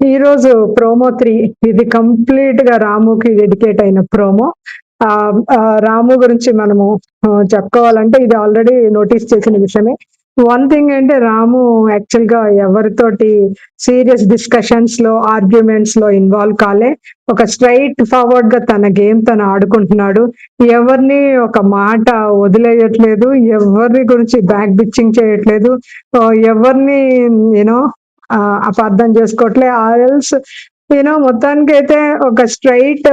ఈరోజు ప్రోమో 3 ఇది కంప్లీట్ గా రాముకి డెడికేట్ అయిన ప్రోమో. రాము గురించి మనము చెప్పుకోవాలంటే ఇది ఆల్రెడీ నోటీస్ చేసిన విషయమే. వన్ థింగ్ అంటే రాము యాక్చువల్ గా ఎవరితోటి సీరియస్ డిస్కషన్స్ లో ఆర్గ్యుమెంట్స్ లో ఇన్వాల్వ్ కాలే. ఒక స్ట్రైట్ ఫార్వర్డ్ గా తన గేమ్ తను ఆడుకుంటున్నాడు. ఎవరిని ఒక మాట వదిలేయట్లేదు, ఎవరి గురించి బ్యాక్ బిచ్చింగ్ చేయట్లేదు, ఎవరిని యూనో అపార్థం చేసుకోవట్లే. ఆర్ఎల్స్ మొత్తానికి అయితే ఒక స్ట్రైట్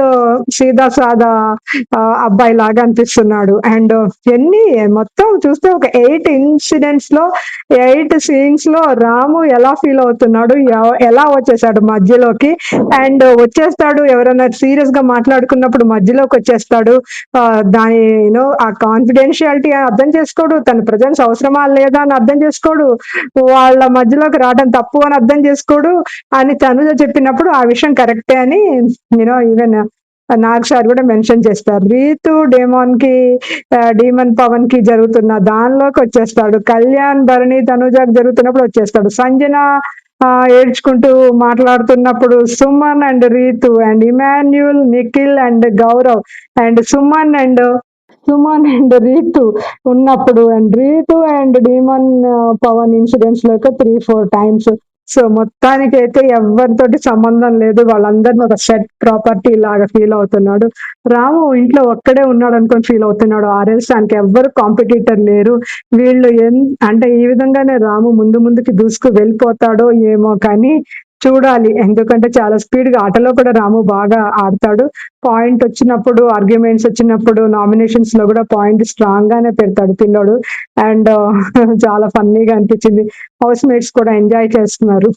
సీదా సాదా అబ్బాయి లాగా అనిపిస్తున్నాడు. అండ్ ఎన్ని మొత్తం చూస్తే ఒక 8 ఇన్సిడెంట్స్ లో 8 సీన్స్ లో రాము ఎలా ఫీల్ అవుతున్నాడు, ఎలా వచ్చేసాడు మధ్యలోకి. అండ్ వచ్చేస్తాడు, ఎవరైనా సీరియస్ గా మాట్లాడుకున్నప్పుడు మధ్యలోకి వచ్చేస్తాడు. దాని ఆ కాన్ఫిడెన్షియాలిటీ అర్థం చేసుకోడు, తన ప్రజెన్స్ అవసరమా లేదా అని అర్థం చేసుకోడు, వాళ్ళ మధ్యలోకి రావడం తప్పు అని అర్థం చేసుకోడు అని తనుజ చెప్పినప్పుడు ఆ విషయం కరెక్టే అని ఈవెన్ నాగ్ సార్ కూడా మెన్షన్ చేస్తారు. రీతు డీమన్ పవన్ కి జరుగుతున్న దానిలోకి వచ్చేస్తాడు. కళ్యాణ్ భరణి తనుజాకి జరుగుతున్నప్పుడు వచ్చేస్తాడు. సంజన ఏడ్చుకుంటూ మాట్లాడుతున్నప్పుడు Suman and Ritu and Emmanuel, Nikhil and Gaurav and Suman and Ritu ఉన్నప్పుడు and Ritu and demon Pavan incidents లోకి 3-4 టైమ్స్. సో మొత్తానికి అయితే ఎవరితోటి సంబంధం లేదు, వాళ్ళందరిని ఒక సెట్ ప్రాపర్టీ లాగా ఫీల్ అవుతున్నాడు. రాము ఇంట్లో ఒక్కడే ఉన్నాడు అనుకొని ఫీల్ అవుతున్నాడు. ఆర్ఎల్స్ దానికి ఎవ్వరు కాంపిటీటర్ లేరు. వీళ్ళు అంటే ఈ విధంగానే రాము ముందుకి దూసుకు వెళ్ళిపోతాడో ఏమో కానీ చూడాలి. ఎందుకంటే చాలా స్పీడ్ గా ఆటలో కూడా రాము బాగా ఆడతాడు. పాయింట్ వచ్చినప్పుడు, ఆర్గ్యుమెంట్స్ వచ్చినప్పుడు, నామినేషన్స్ లో కూడా పాయింట్ స్ట్రాంగ్ గానే పెడతాడు పిల్లోడు. అండ్ చాలా ఫన్నీగా అనిపించింది. హౌస్ మేట్స్ కూడా ఎంజాయ్ చేస్తున్నారు.